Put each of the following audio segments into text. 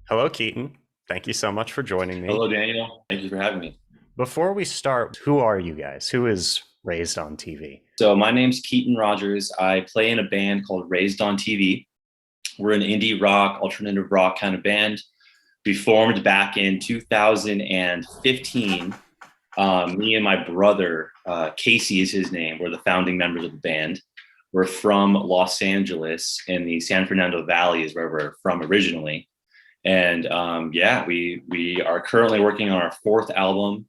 Hello, Keaton. Thank you so much for joining me. Hello, Daniel. Thank you for having me. Before we start, who are you guys? Who is Raised on TV? So, my name's Keaton Rogers. I play in a band called Raised on TV. We're an indie rock, alternative rock kind of band. We formed back in 2015. Me and my brother, Casey is his name, we're the founding members of the band. We're from Los Angeles in the San Fernando Valley, is where we're from originally. And yeah, we are currently working on our fourth album,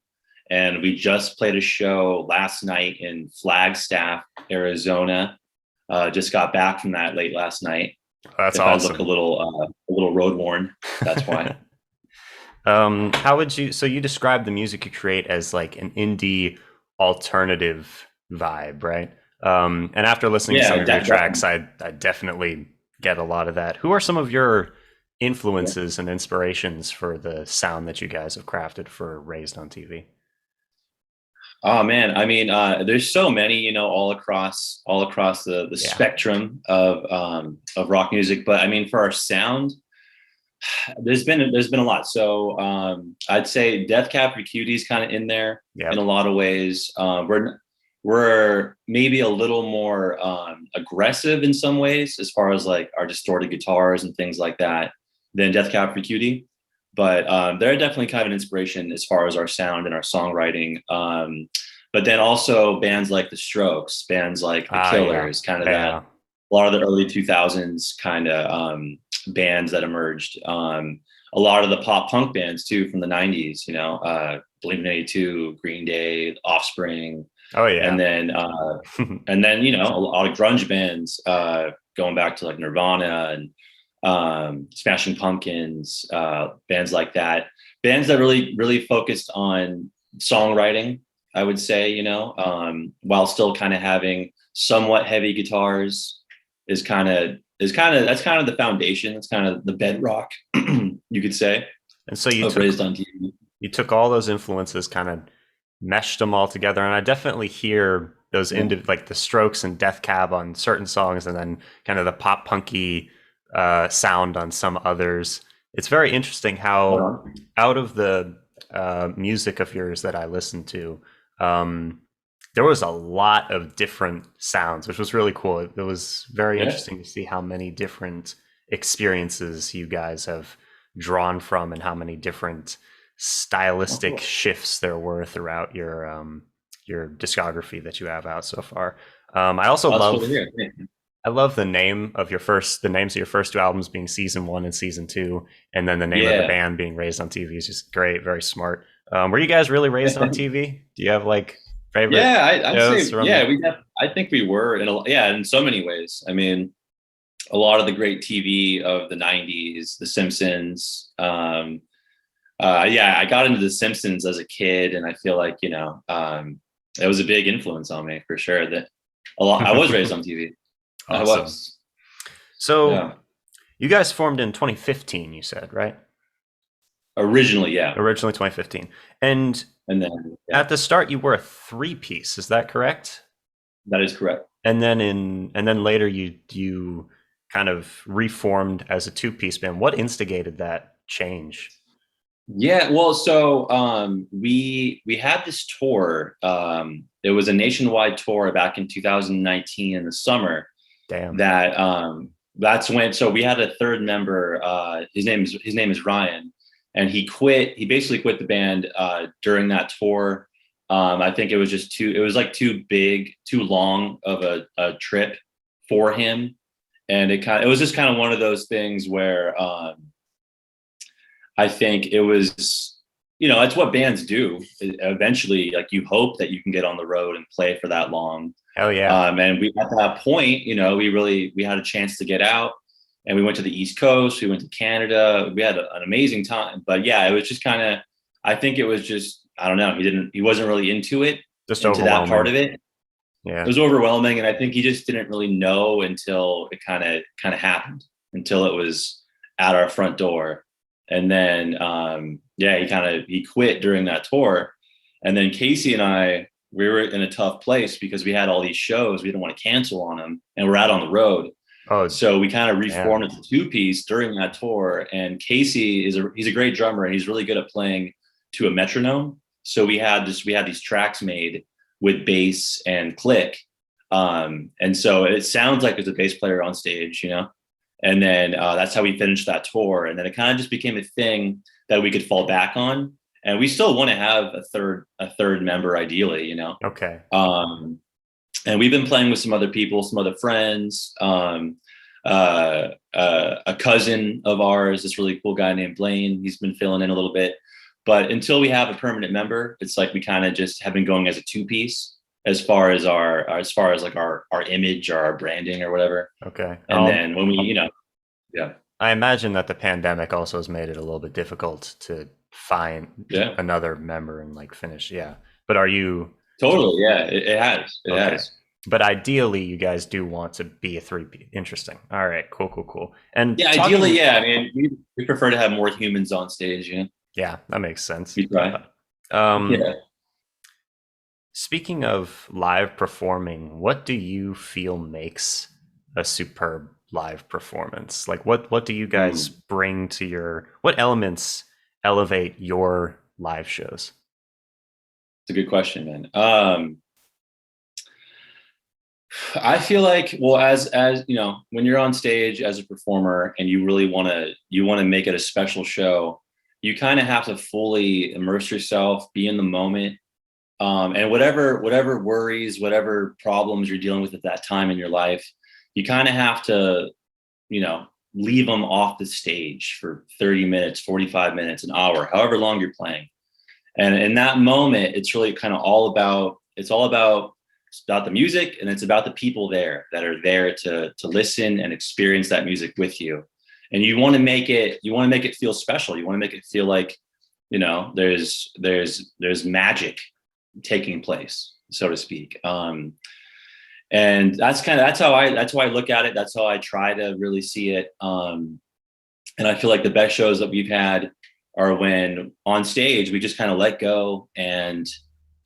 and we just played a show last night in Flagstaff, Arizona. Just got back from that late last night. That's If I look awesome. a little road worn, that's why. How would you? So you describe the music you create as like an indie alternative vibe, right? And after listening to some Yeah, of your tracks, definitely. I definitely get a lot of that. Who are some of your Yeah. influences and inspirations for the sound that you guys have crafted for Raised on TV? Oh man, I mean, there's so many, all across the Yeah. spectrum of rock music. But I mean, for our sound, there's been a lot. So I'd say Death Cab for Cutie is kind of in there in a Yep. lot of ways. We're maybe a little more aggressive in some ways as far as like our distorted guitars and things like that than Death Cab for Cutie. But they're definitely kind of an inspiration as far as our sound and our songwriting. But then also bands like The Strokes, bands like The Ah, yeah. Killers, kind of that Yeah. a lot of the early 2000s kind of bands that emerged. A lot of the pop punk bands too from the 90s, Blink-182, Green Day, Offspring, Oh, and yeah. a lot of grunge bands going back to like Nirvana and Smashing Pumpkins, bands like that. Bands that really focused on songwriting, I would say, while still kind of having somewhat heavy guitars is kind of that's kind of the foundation. That's kind of the bedrock, you could say, And so of Raised on TV. you took all those influences, kind of meshed them all together, and I definitely hear those Yeah. like the Strokes and Death Cab on certain songs, and then kind of the pop punky sound on some others. It's very interesting Hold how on. out of the music of yours that I listened to, um, there was a lot of different sounds, which was really cool. It was very Yeah. interesting to see how many different experiences you guys have drawn from and how many different Oh, stylistic cool. shifts there were throughout your discography that you have out so far. I also Oh, that's cool to love hear. Yeah. I love the names of your first two albums being Season One and Season Two, and then the name of the Yeah. band being Raised on TV is just great, very smart. Were you guys really raised on TV? Do you have like favorite Yeah, I'd shows say, from yeah, the? I think we were in so many ways. I mean, a lot of the great TV of the 90s, The Simpsons. Yeah, I got into The Simpsons as a kid, and I feel like, it was a big influence on me for sure. I was raised on TV. I Awesome. was. So Yeah. you guys formed in 2015, you said, right? Originally, yeah. Originally 2015, and And then, yeah, at the start you were a three piece. Is that correct? that is correct. And then later you kind of reformed as a two piece band. What instigated that change? Yeah, well, so we had this tour. It was a nationwide tour back in 2019 in the summer. Damn. That's when. So we had a third member. His name is Ryan, and he quit. He basically quit the band during that tour. I think it was just too. It was like too big, too long of a trip for him, and it was just kind of one of those things where I think it was, that's what bands do. Eventually, like you hope that you can get on the road and play for that long. Hell yeah. And we at that point, we had a chance to get out, and we went to the East Coast. We went to Canada. We had an amazing time. But yeah, it was just kind of, I think it was just, I don't know. He wasn't really Just into that part overwhelming. of it. It Yeah. was overwhelming, and I think he just didn't really know until it kind of happened, until it was at our front door. And then yeah, he quit during that tour. And then Casey and I, we were in a tough place because we had all these shows, we didn't want to cancel on them, and we're out on the road. Oh, So we kind of reformed damn. as a two piece during that tour. And Casey he's a great drummer and he's really good at playing to a metronome. So we had these tracks made with bass and click. And so it sounds like there's a bass player on stage, you know? And then that's how we finished that tour. And then it kind of just became a thing that we could fall back on. And we still want to have a third member, ideally, you know. Okay. And we've been playing with some other people, some other friends. A cousin of ours, this really cool guy named Blaine. He's been filling in a little bit. But until we have a permanent member, it's like we kind of just have been going as a two piece as far as like our image or our branding or whatever. Okay. And then when we, yeah. I imagine that the pandemic also has made it a little bit difficult to find another member and like finish. Yeah. But are you totally? Yeah, it has. It okay. has. But ideally, you guys do want to be a three-peat. Interesting. All right. Cool. And yeah, ideally, yeah. I mean, we prefer to have more humans on stage. You know? Yeah, that makes sense. We try. Yeah. Speaking of live performing, what do you feel makes a superb live performance? Like what do you guys bring to what elements elevate your live shows? It's a good question, man. I feel like, well, as you know, when you're on stage as a performer and you really want to make it a special show, you kind of have to fully immerse yourself, be in the moment, and whatever worries, whatever problems you're dealing with at that time in your life, you kind of have to, leave them off the stage for 30 minutes, 45 minutes, an hour, however long you're playing. And in that moment, it's really kind of it's about the music, and it's about the people there that are there to listen and experience that music with you. And you want to make it feel special. You want to make it feel like, there's magic taking place, so to speak. And that's how I look at it. That's how I try to really see it. And I feel like the best shows that we've had are when on stage we just kind of let go and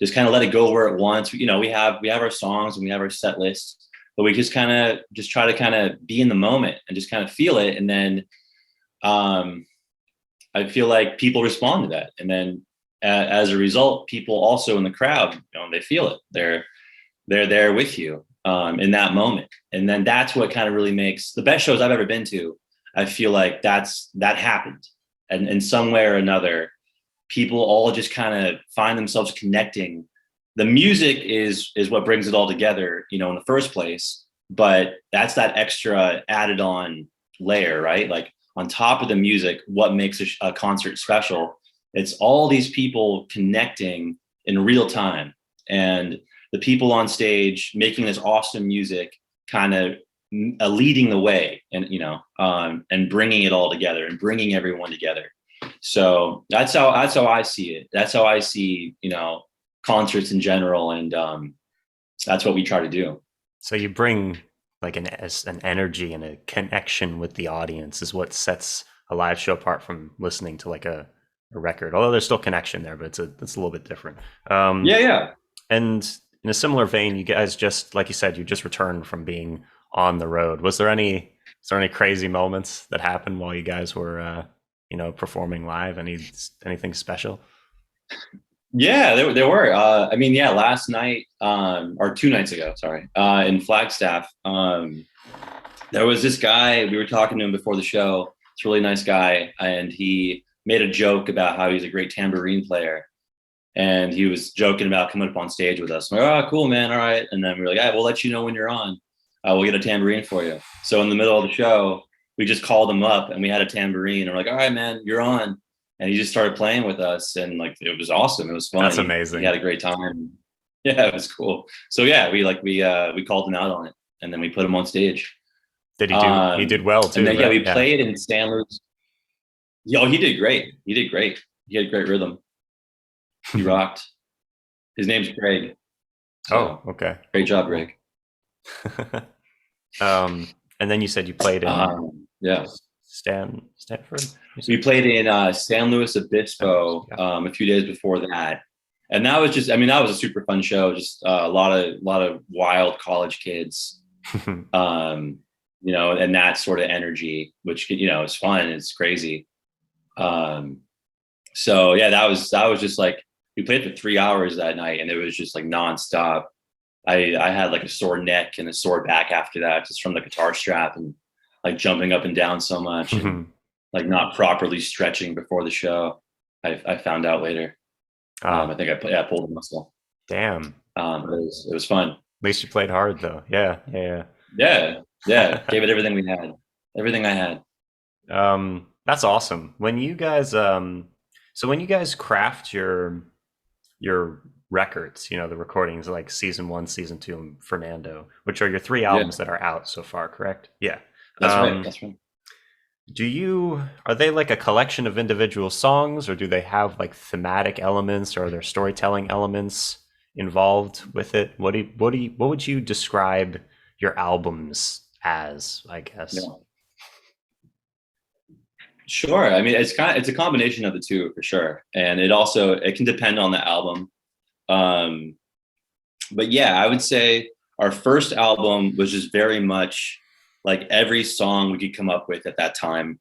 just kind of let it go where it wants. We have our songs and we have our set lists, but we just try to kind of be in the moment and just kind of feel it. And then I feel like people respond to that. And then as a result, people also in the crowd, they feel it. They're there with you in that moment. And then that's what kind of really makes the best shows I've ever been to. I feel like that happened. And in some way or another, people all just kind of find themselves connecting. The music is what brings it all together, in the first place, but that's that extra added on layer, right? Like on top of the music, what makes a concert special? It's all these people connecting in real time, and the people on stage making this awesome music, kind of leading the way, and and bringing it all together and bringing everyone together. So that's how I see it. That's how I see, concerts in general. And that's what we try to do. So you bring like an energy and a connection with the audience is what sets a live show apart from listening to like a record, although there's still connection there, but it's a little bit different. Yeah. And in a similar vein, you guys just, like you said, you just returned from being on the road. Was there any crazy moments that happened while you guys were, performing live? Anything special? Yeah, there were. Last night, or 2 nights ago, sorry, in Flagstaff, there was this guy. We were talking to him before the show. It's a really nice guy, and he made a joke about how he's a great tambourine player. And he was joking about coming up on stage with us. I'm like, oh, cool, man. All right. And then we were like, we'll let you know when you're on. We'll get a tambourine for you. So in the middle of the show, we just called him up and we had a tambourine. And we're like, all right, man, you're on. And he just started playing with us. And like, it was awesome. It was fun. That's amazing. We had a great time. Yeah, it was cool. So yeah, we called him out on it. And then we put him on stage. Did he do? He did well too. And then, right? We played in San Luis. He did great. He had great rhythm. He rocked. His name's Greg. So, okay. Great job, Greg. And then you said you played in Stanford? We played in San Luis Obispo a few days before that. And that was that was a super fun show. Just a lot of wild college kids. and that sort of energy, which, is fun. It's crazy. Um, so yeah, that was just like, we played for 3 hours that night, and it was just like nonstop. I had like a sore neck and a sore back after that, just from the guitar strap and like jumping up and down so much and like not properly stretching before the show. I found out later. I think I pulled a muscle. Damn. But it was fun. At least you played hard though. Yeah, yeah, Yeah, yeah. yeah. Gave it everything we had, everything I had. That's awesome. So when you guys craft your records, the recordings like season one, season two, and Fernando, which are your three Yeah, albums that are out so far, correct? Yeah. that's right. Um, That's right. are they like a collection of individual songs, or do they have like thematic elements, or are there storytelling elements involved with it? What would you describe your albums as, I guess? Yeah. Sure. I mean, it's a combination of the two for sure, and it can depend on the album. Um, but yeah, I would say our first album was just very much like every song we could come up with at that time,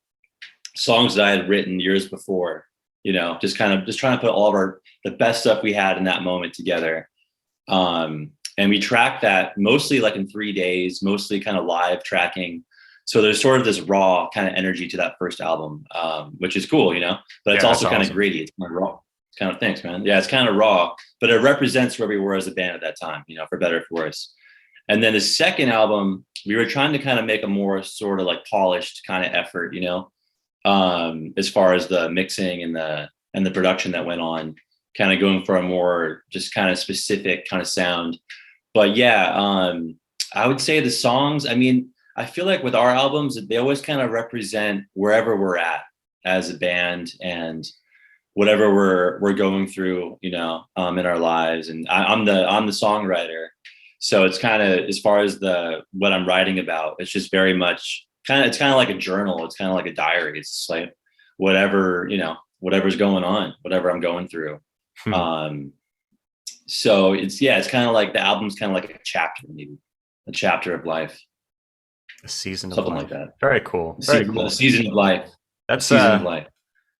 songs that I had written years before, just trying to put all of the best stuff we had in that moment together. And we tracked that mostly like in 3 days, mostly kind of live tracking. So there's sort of this raw kind of energy to that first album, which is cool, but it's Yeah, that's also kind of awesome. gritty. It's kind of raw. It's kind of, thanks, man. Yeah, it's kind of raw, but it represents where we were as a band at that time, for better or for worse. And then the second album, we were trying to kind of make a more sort of like polished kind of effort, as far as the mixing and the production that went on, kind of going for a more just kind of specific kind of sound. But yeah, I would say the songs, I mean, I feel like with our albums, they always kind of represent wherever we're at as a band and whatever we're going through, in our lives. And I'm the songwriter, so it's kind of, as far as the what I'm writing about, it's just very much it's kind of like a journal. It's kind of like a diary. It's like whatever's going on, whatever I'm going through. Um, so it's kind of like the album's kind of like a chapter, maybe a chapter of life, A season of something like life. that. Very cool. A Very season, a cool. season of life, a That's season of life.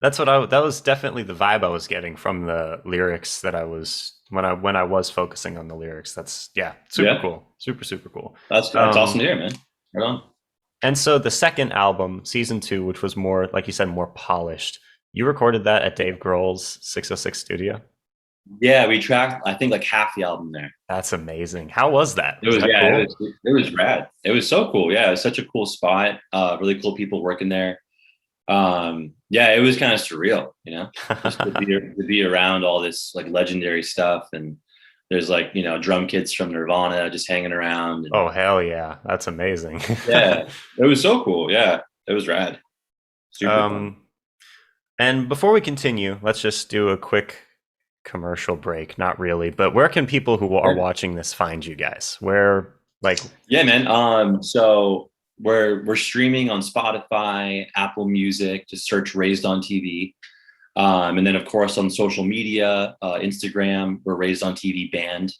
that's that was definitely the vibe I was getting from the lyrics that I was when I was focusing on the lyrics. That's yeah, super Yeah, cool. Super super cool. that's awesome to hear, man. Right on. And so the second album, season 2, which was more like you said more polished. You recorded that at Dave Grohl's 606 studio. Yeah, we tracked, I think, like half the album there. That's amazing. How was that? It Was was, that yeah, cool? it was rad. It was so cool. Yeah, it was such a cool spot. Really cool people working there. Yeah, it was kind of surreal, just to be around all this like legendary stuff, and there's like drum kits from Nirvana just hanging around. And, Oh hell yeah, that's amazing. yeah, it was so cool. Yeah, it was rad. Super fun. um, and before we continue, let's just do a quick commercial break. Not really, but where can people who are Sure. watching this find you guys? Where like Yeah, man. So we're streaming on Spotify, Apple Music. Just search "Raised on TV." And then, of course, on social media, Instagram, we're Raised on TV Band.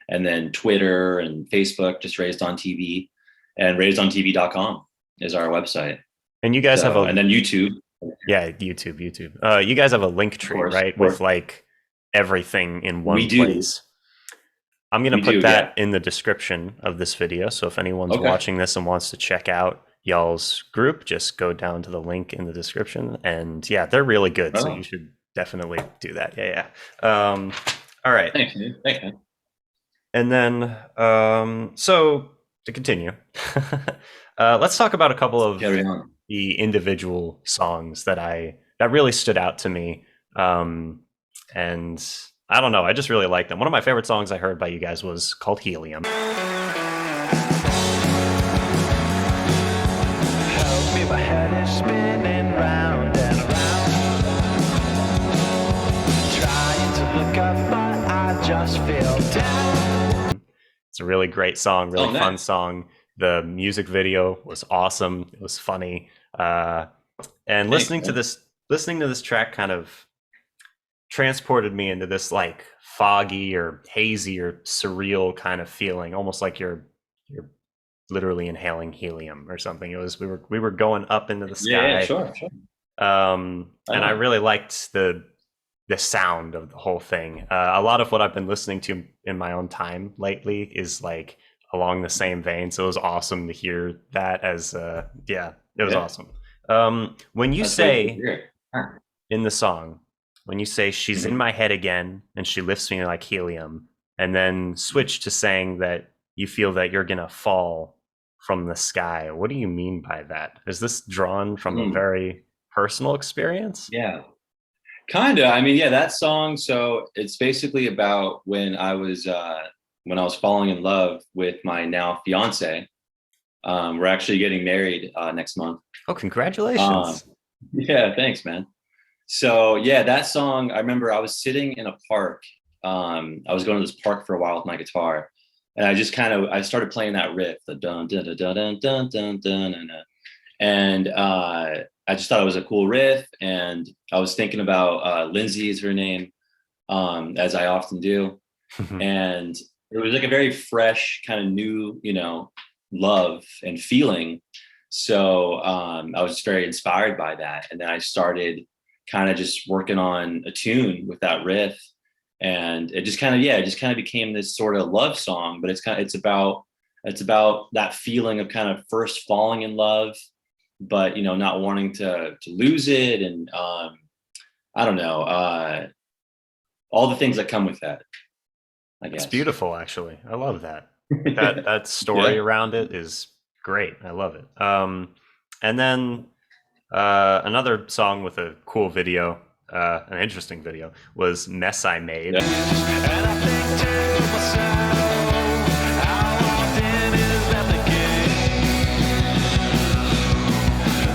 And then Twitter and Facebook, just Raised on TV. And raisedontv.com is our website. and you guys have So, a and then YouTube, yeah, YouTube. You guys have a link of tree, course. right? With like everything in We one do. place. I'm going to We put do, yeah. that in the description of this video. So if anyone's Okay. watching this and wants to check out y'all's group, just go down to the link in the description. And yeah, they're really good. So you Oh, should definitely do that. Yeah, yeah. All right. thanks, man. Thanks, man. And then, so to continue, let's talk about a couple of Carry on. the individual songs that really stood out to me. And I don't know, I just really like them. One of my favorite songs I heard by you guys was called Helium. Help me, my head is spinning round and around. Trying to look up, but I just feel down. It's a really great song, really Oh, fun nice. song. The music video was awesome. It was funny. And Thanks, listening to this track kind of transported me into this like foggy or hazy or surreal kind of feeling, almost like you're literally inhaling helium or something. It was we were going up into the Yeah, sky. sure, sure. And I really liked the sound of the whole thing. A lot of what I've been listening to in my own time lately is like along the same vein. So it was awesome to hear that as yeah, it was Yeah, awesome. When you that's way cool to say hear. in the song, when you say she's in Mhm. my head again and she lifts me like helium, and then switch to saying that you feel that you're gonna fall from the sky, what do you mean by that? Is this drawn from a Mm, very personal experience? yeah, kind of. I mean, yeah, that song. So it's basically about when I was falling in love with my now fiance. We're actually getting married next month. Oh, Um, congratulations. yeah, thanks, man. So yeah, that song. I remember I was sitting in a park. I was going to this park for a while with my guitar, and I started playing that riff, the dun dun dun dun dun dun dun dun, and I just thought it was a cool riff, and I was thinking about Lindsay is her name, as I often do, and it was like a very fresh kind of new, love and feeling. So I was just very inspired by that, and then I started kind of just working on a tune with that riff, and it just kind of became this sort of love song. But it's about that feeling of kind of first falling in love, but not wanting to lose it, and I don't know, all the things that come with that, I It's guess. beautiful, actually. I love that. That story Yeah. around it is great. I love it. And then another song with a cool video, an interesting video, was "Mess I Made." Yeah. And I think to myself, how often is that the case?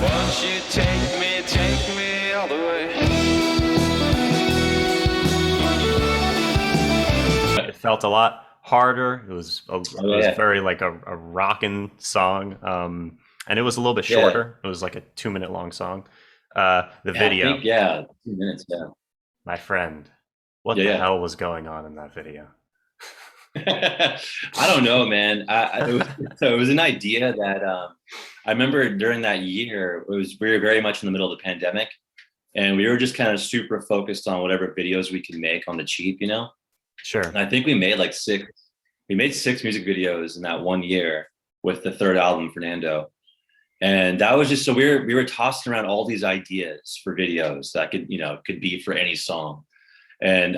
Won't you take me all the way? It felt a lot harder. It Oh was yeah. very like a rockin' song, and it was a little bit Yeah. shorter. It was like a 2 minute long song. The Yeah, I video, think, yeah, 2 minutes. Yeah. my friend, what the Yeah. hell was going on in that video? Yeah. I don't know, man. It was an idea that I remember during that year. We were very much in the middle of the pandemic, and we were just kind of super focused on whatever videos we could make on the cheap, And Sure. I think we made like six. We made six music videos in that one year with the third album, Fernando. And that was just, so we were tossing around all these ideas for videos that could be for any song. And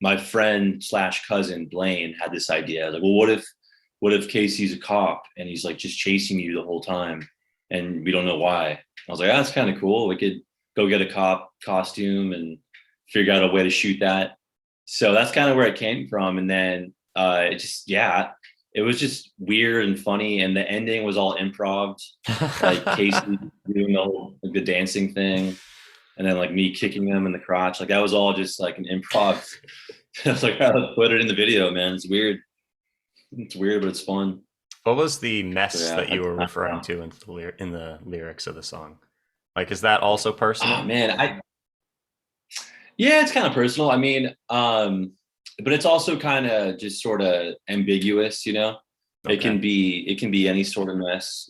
my friend slash cousin Blaine had this idea, like, well, what if Casey's a cop and he's like just chasing you the whole time and we don't know why? I was like, oh, that's kind of cool. We could go get a cop costume and figure out a way to shoot that. So that's kind of where it came from. And then it was just weird and funny. And the ending was all improv, like Casey doing the dancing thing, and then like me kicking them in the crotch. Like that was all just like an improv. I was like, oh, put it in the video, man. It's weird. It's weird, but it's fun. What was the So mess yeah, that you were referring to in the lyrics of the song? Like, is that also oh personal? man, yeah, it's kind of personal. I mean, but it's also kind of just sort of ambiguous, It Okay. can be any sort of mess.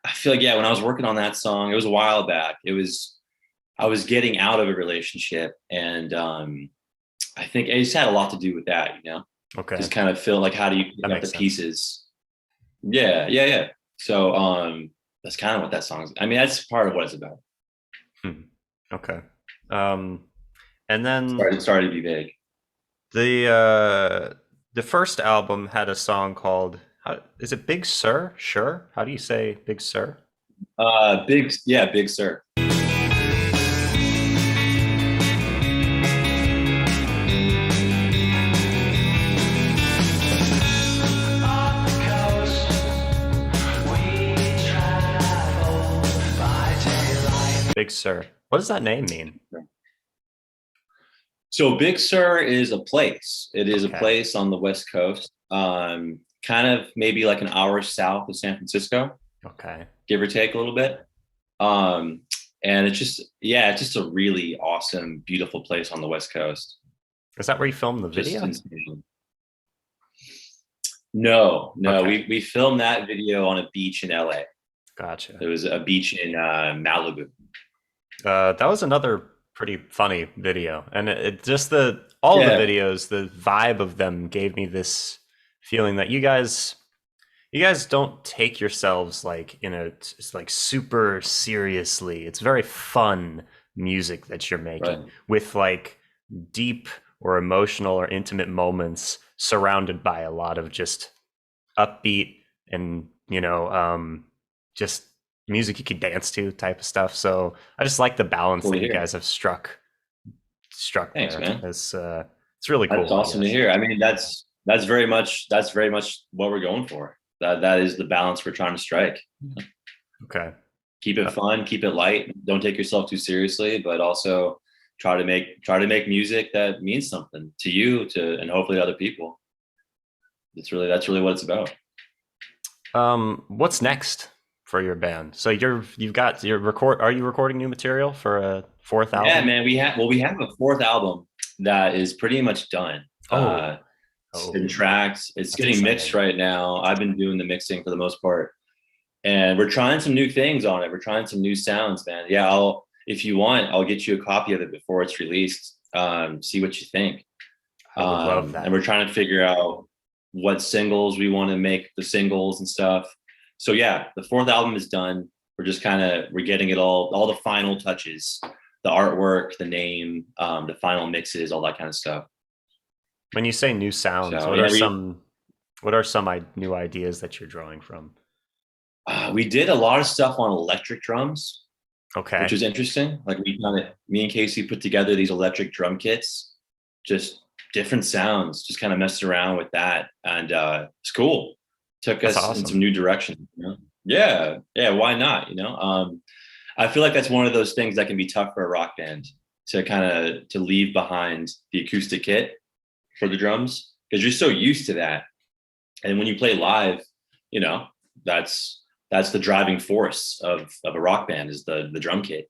I feel like, yeah, when I was working on that song, it was a while back. I was getting out of a relationship, and I think it just had a lot to do with that. Okay. Just kind of feel like, how do you That pick up the makes sense. pieces? Yeah, yeah, yeah. So that's kind of what that song is. I mean, that's part of what it's about. Hmm. Okay. Um, and then Sorry to be vague. the first album had a song called, is it Big Sir? Sure. How do you say Big Sir? Big Sir. On the coast, we travel by daylight. Big Sir. What does that name mean? So Big Sur is a place. It is a Okay. place on the West Coast, kind of maybe like an hour south of San Francisco, Okay. give or take a little bit. Um, and it's just a really awesome, beautiful place on the West Coast. Is that where you filmed the Just video? insane. No, Okay. we filmed that video on a beach in LA. Gotcha. There was a beach in Malibu. That was another pretty funny video, and it just the all the Yeah, videos, the vibe of them gave me this feeling that you guys don't take yourselves like in a it's like super seriously. It's very fun music that you're right. making with like deep or emotional or intimate moments surrounded by a lot of just upbeat and just music you could dance to type of stuff. So I just like the balance Cool to that you hear. guys have struck Thanks, there. man. It's really That's cool, I awesome to guess. hear. I mean, that's very much what we're going for. That is the balance we're trying to strike. Okay. Keep it Uh, fun, keep it light. Don't take yourself too seriously, but also try to make music that means something to you, to and hopefully other people. That's really what it's about. what's next for your band? So you've got your record. Are you recording new material for a fourth Yeah, album? man. We have a fourth album that is pretty much done. Oh, It's oh, been tracked. It's that's getting mixed exciting. right now. I've been doing the mixing for the most part, and we're trying some new things on it. We're trying some new sounds, man. Yeah, if you want, I'll get you a copy of it before it's released. See what you think. I would love And we're that. trying to figure out what singles we want to make the singles and stuff. So yeah, the fourth album is done. We're getting it all the final touches, the artwork, the name, the final mixes, all that kind of stuff. When you say new sounds, So yeah, what are some new ideas that you're drawing from? we did a lot of stuff on electric drums, which Okay. was interesting. Like me and Casey put together these electric drum kits, just different sounds, just kind of messed around with that. And it's cool. Took That's us in some awesome. new directions. Yeah, yeah, why not? I feel like that's one of those things that can be tough for a rock band to kind of to leave behind the acoustic kit for the drums because you're so used to that. And when you play live, you know, that's that's the driving force of a rock band is the drum kit.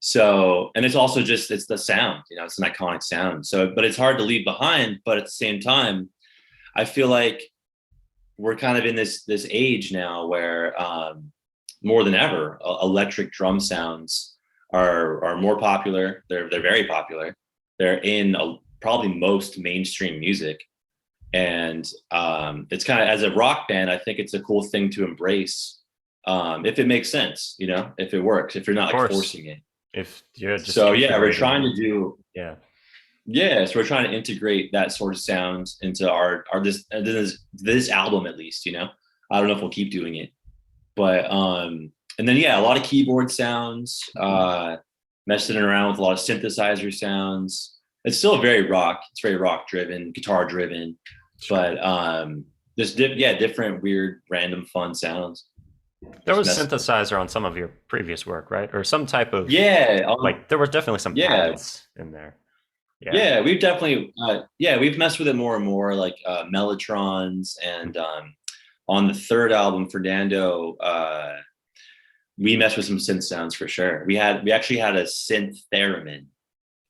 So, and it's also just it's the sound, it's an iconic sound. So, but it's hard to leave behind. But at the same time, I feel like we're kind of in this age now where more than ever, electric drum sounds are more popular. They're very popular. They're in probably most mainstream music, and it's kind of as a rock band, I think it's a cool thing to embrace if it makes sense, if it works, if you're not Of like course, forcing it. if you're just So yeah, we're integrating trying it. to do Yeah. yeah, so we're trying to integrate that sort of sound into our this album at least. I don't know if we'll keep doing it, but and then yeah, a lot of keyboard sounds, messing around with a lot of synthesizer sounds. It's still very rock. It's very rock driven, guitar driven, Sure. but just different weird random fun sounds. There Just was mess. synthesizer on some of your previous work, right? Or some type of Yeah, like there were definitely some yeah, pads in there. Yeah. yeah. We've definitely we've messed with it more and more, like mellotrons, and on the third album, Fernando, we messed with some synth sounds for sure. We actually had a synth theremin,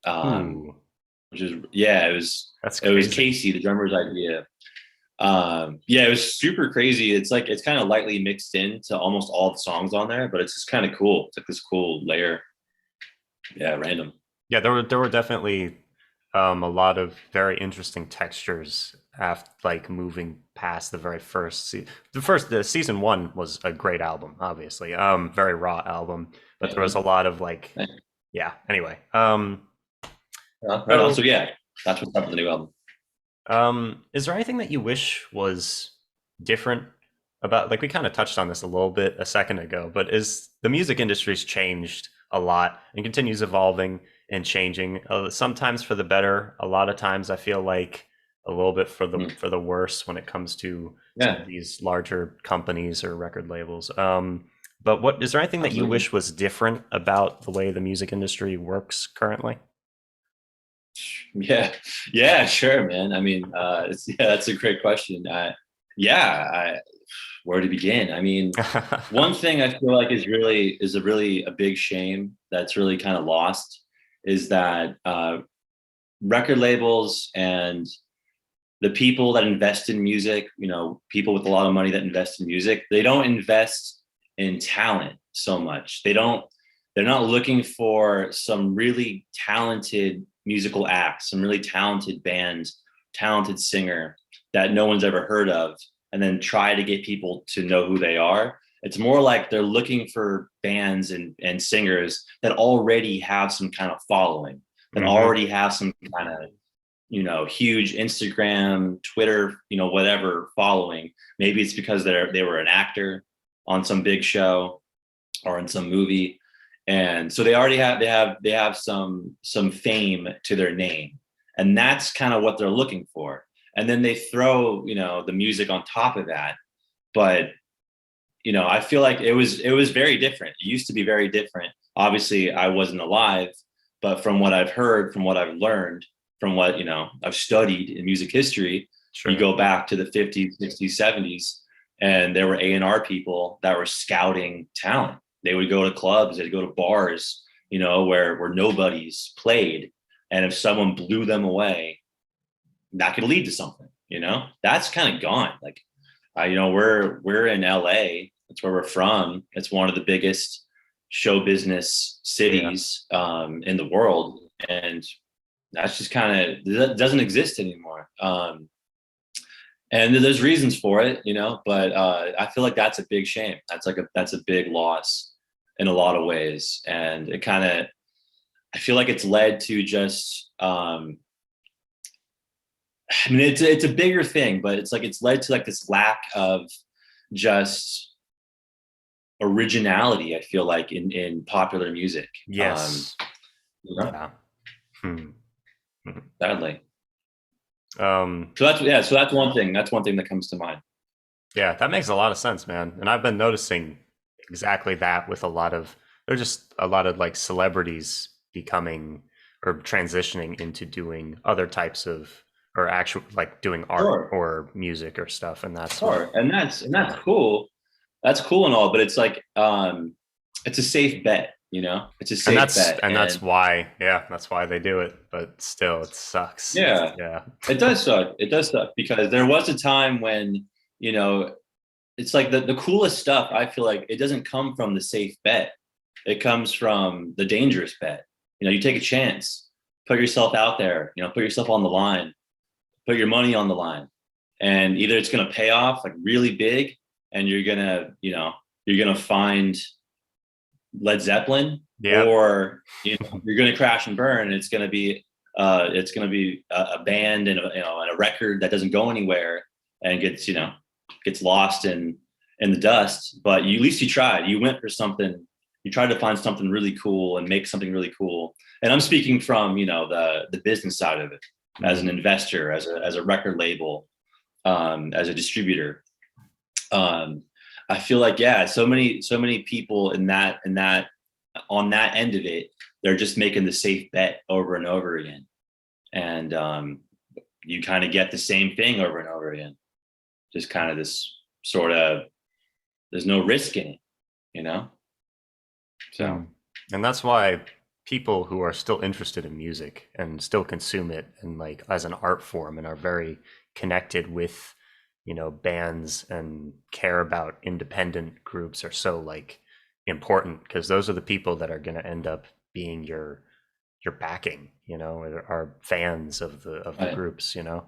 um, Ooh, which is yeah, that's it was crazy. Casey, the drummer's idea. Yeah, it was super crazy. It's like it's kind of lightly mixed into almost all the songs on there, but it's just kind of cool. It's like this cool layer. Yeah, random. Yeah, there were definitely a lot of very interesting textures after like moving past the very the season one was a great album, obviously. Very raw album, but there was a lot of like yeah, anyway. Right on. So So yeah, that's what's up with the new album. is there anything that you wish was different about like we kind of touched on this a little bit a second ago, but is the music industry's changed a lot and continues evolving and changing, sometimes for the better, a lot of times I feel like a little bit for the Mm. for the worse when it comes to some of Yeah, these larger companies or record labels. But what is there anything that you absolutely. wish was different about the way the music industry works currently? Yeah, yeah, sure, man. I mean, that's a great question. Yeah, where to begin? I mean, one thing I feel like is a really a big shame that's really kind of lost is that record labels and the people that invest in music, you know, people with a lot of money that invest in music, they don't invest in talent so much. They're not looking for some really talented musical act, some really talented band, talented singer that no one's ever heard of, and then try to get people to know who they are. It's more like they're looking for bands and singers that already have some kind of following, that already have some kind of, you know, huge Instagram, Twitter, you know, whatever following. Maybe it's because they were an actor on some big show or in some movie, and so they already have some fame to their name, and that's kind of what they're looking for. And then they throw, you know, the music on top of that. But you know, I feel like it was very different. It used to be very different. Obviously, I wasn't alive, but from what I've heard, from what I've learned, from what, you know, I've studied in music history, Sure. you go back to the 50s, 60s, 70s, and there were A&R people that were scouting talent. They would go to clubs, they'd go to bars, you know, where nobodies played. And if someone blew them away, that could lead to something, you know. That's kind of gone. Like, you know, we're in LA. That's where we're from. It's one of the biggest show business cities in the world, and that's just kind of doesn't exist anymore. And there's reasons for it, you know, but I feel like that's a big shame. That's a big loss in a lot of ways, and it kind of, I feel like it's led to just I mean, it's a bigger thing, but it's like it's led to like this lack of just originality, I feel like, in popular music. Yes. You know? Yeah. Sadly. Um, So that's one thing. That's one thing that comes to mind. yeah, that makes a lot of sense, man. And I've been noticing exactly that with there's just a lot of like celebrities becoming or transitioning into doing other types of, or actual like doing art Sure. or music or stuff. And that's Sure. And that's cool. That's cool and all, but it's like it's a safe bet, you know? It's a safe bet. And that's why, that's why they do it. But still, it sucks. Yeah. Yeah. It does suck. It does suck because there was a time when, you know, it's like the coolest stuff, I feel like it doesn't come from the safe bet. It comes from the dangerous bet. You know, you take a chance, put yourself out there, you know, put yourself on the line, put your money on the line, and either it's going to pay off like really big and you're going to find Led Zeppelin, or, you know, you're going to crash and burn, and it's going to be a band and a record that doesn't go anywhere and gets lost in the dust. But at least you tried. You went for something. You tried to find something really cool and make something really cool. And I'm speaking from, you know, the business side of it, as an investor, as a record label, as a distributor. I feel like, so many people in that on that end of it, they're just making the safe bet over and over again. And you kind of get the same thing over and over again. Just kind of this sort of, there's no risk in it, you know? So. And that's why people who are still interested in music and still consume it and like as an art form and are very connected with, you know, bands and care about independent groups are so like important, because those are the people that are going to end up being your backing, you know, or are fans of the Right. groups, you know.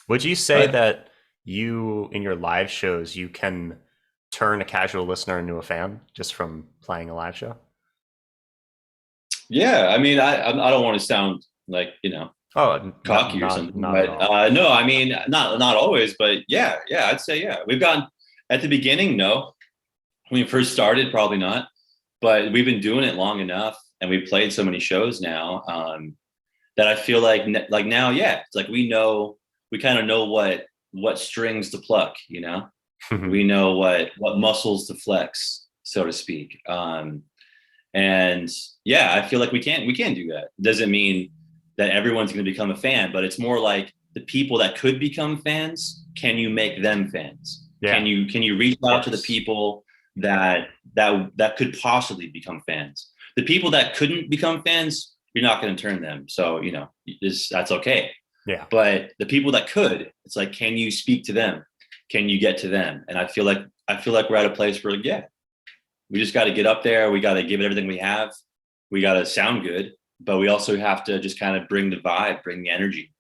Would you say that you, in your live shows, you can turn a casual listener into a fan just from playing a live show? Yeah, I mean, I don't want to sound like, you know, cocky or something, but no, I mean, not always, but yeah, I'd say we've gotten, at the beginning, no, when we first started, probably not, but we've been doing it long enough, and we've played so many shows now, that I feel like now, it's like we kind of know what strings to pluck, you know. We know what muscles to flex, so to speak. And I feel like we can do that. It doesn't mean that everyone's going to become a fan, but it's more like the people that could become fans, can you make them fans? Yeah. Can you reach out to the people that could possibly become fans? The people that couldn't become fans, you're not going to turn them. So, you know, that's okay. Yeah. But the people that could, it's like, can you speak to them? Can you get to them? And I feel like we're at a place where, yeah, we just got to get up there. We got to give it everything we have. We got to sound good, but we also have to just kind of bring the vibe, bring the energy.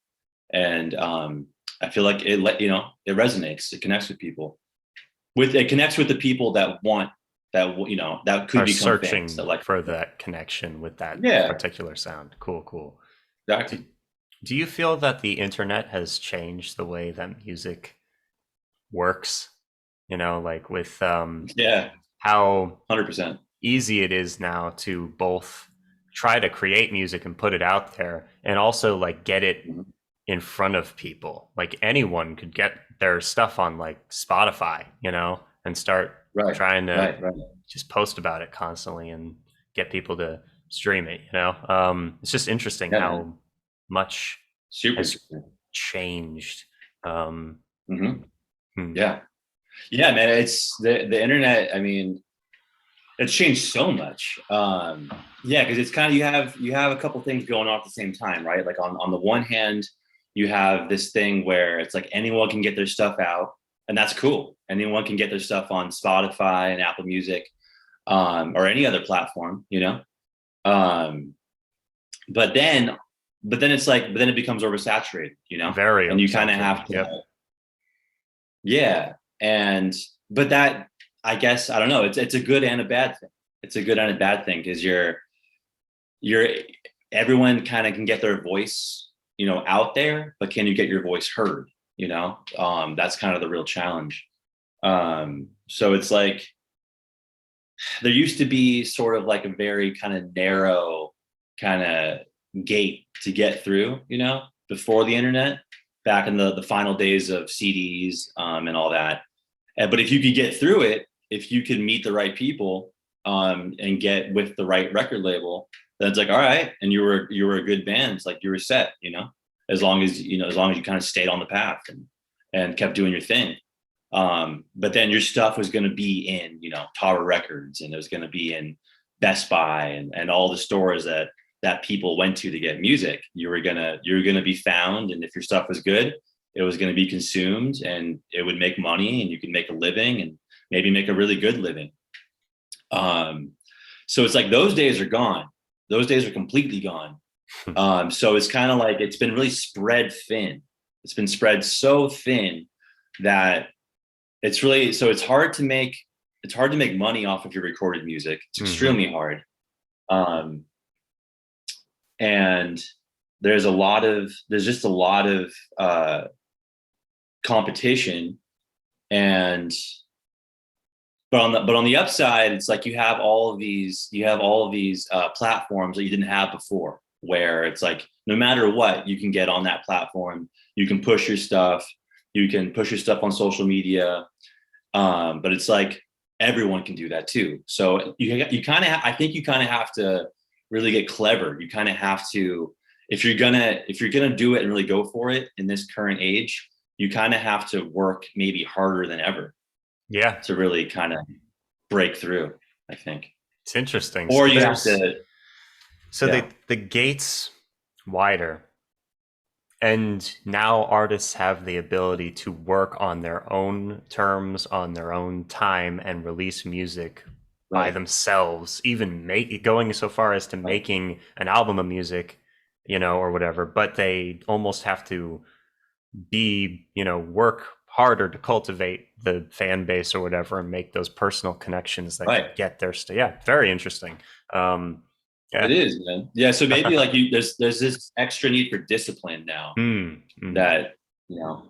And I feel like it resonates. It connects with people. It connects with the people that want that, that could Are become searching fans. That like for that connection with that yeah, particular sound. Cool. exactly. Do you feel that the internet has changed the way that music works? Like with Yeah, how 100%. easy it is now to both try to create music and put it out there, and also like get it Mhm. in front of people. Like anyone could get their stuff on like Spotify, and start Right, trying to right. just post about it constantly and get people to stream it. It's just interesting Yeah, man. how much Super has interesting. changed. Um, Hmm. hmm, Yeah, yeah, man. It's the internet. I mean, it's changed so much. Yeah, because it's kind of you have a couple things going on at the same time, right? Like on the one hand, you have this thing where it's like anyone can get their stuff out, and that's cool. Anyone can get their stuff on Spotify and Apple Music, or any other platform, Um, but then, but then it becomes oversaturated, very and you kind of oversaturated. have to, Yep. yeah, and but that I guess I don't know. It's a good and a bad thing. It's a good and a bad thing because you're everyone kind of can get their voice, out there, but can you get your voice heard? That's kind of the real challenge. So it's like there used to be sort of like a very kind of narrow kind of gate to get through, before the internet, back in the final days of CDs, and all that. But if you could get through it, if you could meet the right people, and get with the right record label, then it's like, all right, and you were a good band. It's like you were set, as long as you kind of stayed on the path and kept doing your thing. But then your stuff was going to be in, Tower Records, and it was going to be in Best Buy and all the stores that people went to get music. You were gonna be found, and if your stuff was good, it was going to be consumed, and it would make money, and you could make a living, and maybe make a really good living. So it's like those days are gone. Those days are completely gone. So it's kind of like it's been really spread thin. It's been spread so thin that it's hard to make money off of your recorded music. It's Hmm. extremely hard. Um, and there's just a lot of competition, and but on the upside, it's like you have all of these platforms that you didn't have before, where it's like no matter what, you can get on that platform. You can push your stuff. You can push your stuff on social media. But it's like everyone can do that too. So you kind of I think you kind of have to really get clever. You kind of have to, if you're gonna do it and really go for it in this current age, you kind of have to work maybe harder than ever Yeah, to really kind of break through, I think. it's interesting. Or you have to, So yeah, the gates wider, and now artists have the ability to work on their own terms, on their own time, and release music by right, themselves, even going so far as to right, making an album of music, or whatever. But they almost have to work harder to cultivate the fan base or whatever, and make those personal connections that right. could get their yeah, very interesting. Um, It yeah. is, man. Yeah. So maybe like there's this extra need for discipline now Mm. that, you know,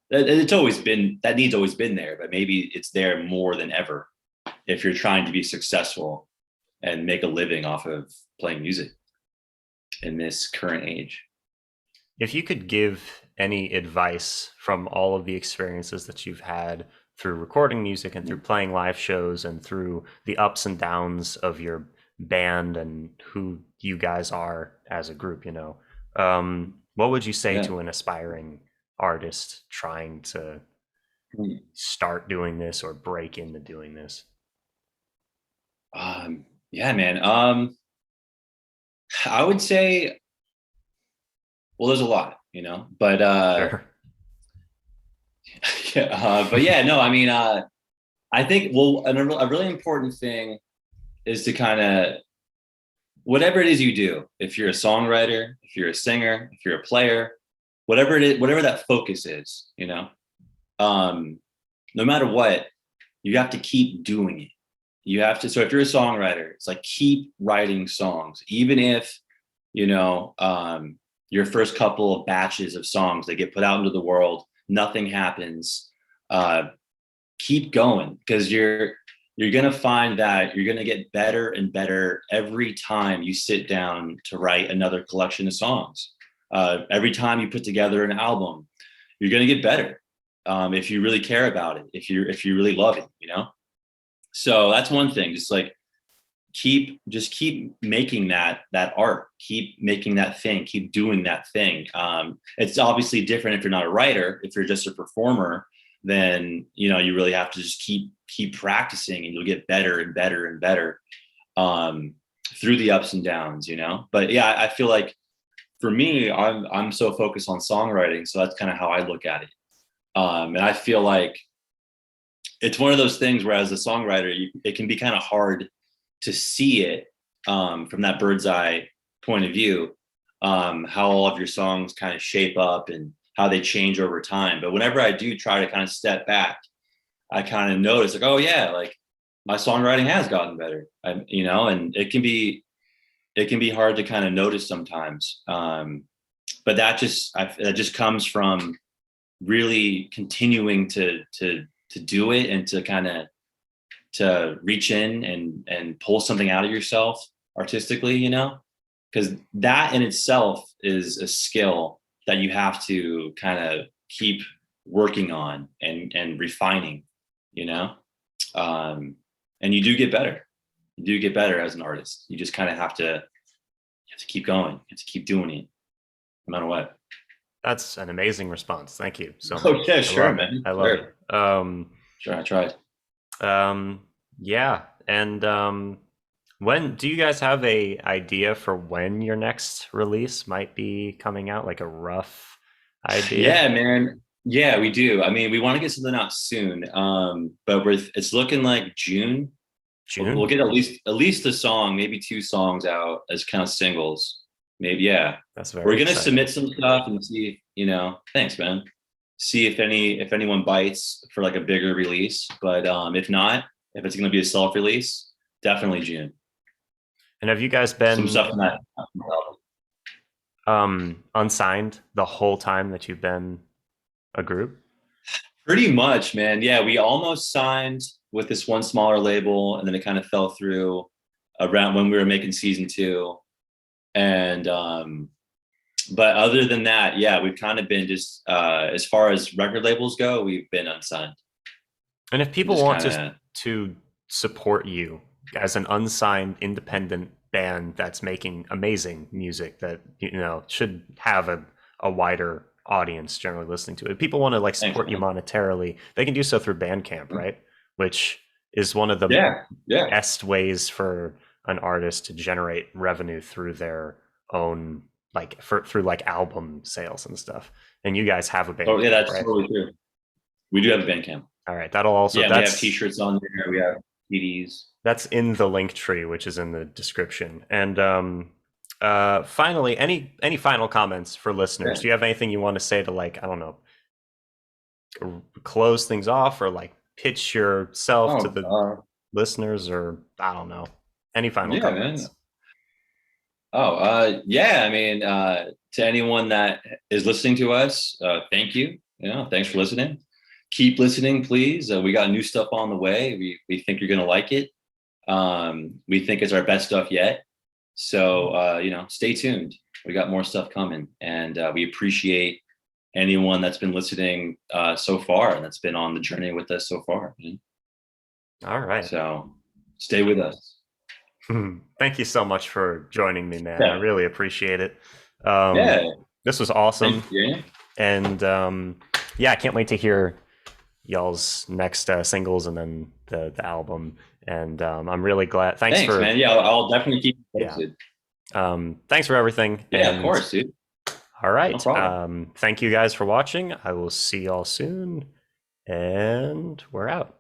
it's always been, that need's always been there, but maybe it's there more than ever if you're trying to be successful and make a living off of playing music in this current age. If you could give any advice from all of the experiences that you've had through recording music and through playing live shows and through the ups and downs of your band and who you guys are as a group, what would you say Yeah. to an aspiring artist trying to Hmm. start doing this or break into doing this? Yeah, man. I would say, well, there's a lot, you know. But Sure. yeah, but yeah, no, I mean, I think a really important thing is to kind of whatever it is you do. If you're a songwriter, if you're a singer, if you're a player, whatever it is, whatever that focus is, you know, no matter what, you have to keep doing it. You have to. So if you're a songwriter, it's like keep writing songs, even if you know your first couple of batches of songs they get put out into the world, nothing happens. Uh, Keep going because you're gonna find that you're gonna get better and better every time you sit down to write another collection of songs. Every time you put together an album, you're gonna get better if you really care about it. If you really love it, you know. So that's one thing. Just like keep making that art, keep making that thing, keep doing that thing. It's obviously different if you're not a writer. If you're just a performer, then you know you really have to just keep practicing, and you'll get better and better and better through the ups and downs, you know. But yeah, I feel like for me, I'm so focused on songwriting, so that's kind of how I look at it. And I feel like it's one of those things where as a songwriter, it can be kind of hard to see it from that bird's eye point of view, how all of your songs kind of shape up and how they change over time. But whenever I do try to kind of step back, I kind of notice like, oh yeah, like my songwriting has gotten better, you know, and it can be hard to kind of notice sometimes. But that just comes from really continuing to do it and to kind of to reach in and pull something out of yourself artistically, you know, because that in itself is a skill that you have to kind of keep working on and refining, you know. And you do get better. You do get better as an artist. You just kind of have to keep going. You have to keep doing it no matter what. That's an amazing response. Thank you so much. Oh yeah, sure, man. I love it. Sure, I tried. Yeah, and when do you guys have a idea for when your next release might be coming out? Like a rough idea? Yeah, man. Yeah, we do. I mean, we want to get something out soon, but it's looking like June. June. We'll get at least a song, maybe two songs out as kind of singles. Maybe yeah. That's very. We're gonna exciting. submit some stuff and see. You know, thanks, man. See if anyone bites for like a bigger release. But if not, if it's gonna be a self release, definitely June. And have you guys been some stuff in that unsigned the whole time that you've been a group? Pretty much, man. Yeah, we almost signed with this one smaller label, and then it kind of fell through around when we were making season 2. And but other than that, yeah, we've kind of been just as far as record labels go, we've been unsigned. And if people want to support you as an unsigned independent band that's making amazing music that you know should have a wider audience generally listening to it, if people want to like support you monetarily, they can do so through Bandcamp, right? Which is one of the best ways for an artist to generate revenue through their own like through like album sales and stuff. And you guys have a Bandcamp. Oh yeah, that's right? totally true. We do have a Bandcamp. All right, that'll also we have t-shirts on there. We have CDs. That's in the link tree, which is in the description. And finally, any final comments for listeners? Do you have anything you want to say to like, I don't know, close things off or like pitch yourself to the listeners, or I don't know, any final comments? Man. Yeah, I mean, to anyone that is listening to us, thank you. Thanks for listening. Keep listening, please. We got new stuff on the way. We think you're gonna like it. We think it's our best stuff yet. So stay tuned. We got more stuff coming, and we appreciate anyone that's been listening so far and that's been on the journey with us so far. All right. So stay with us. Thank you so much for joining me, man. Yeah. I really appreciate it. This was awesome. And I can't wait to hear y'all's next singles and then the album. And I'm really glad. Thanks for, man. Yeah, I'll definitely keep you posted. Thanks for everything. Yeah, of course, dude. All right. problem. Thank you guys for watching. I will see y'all soon, and we're out.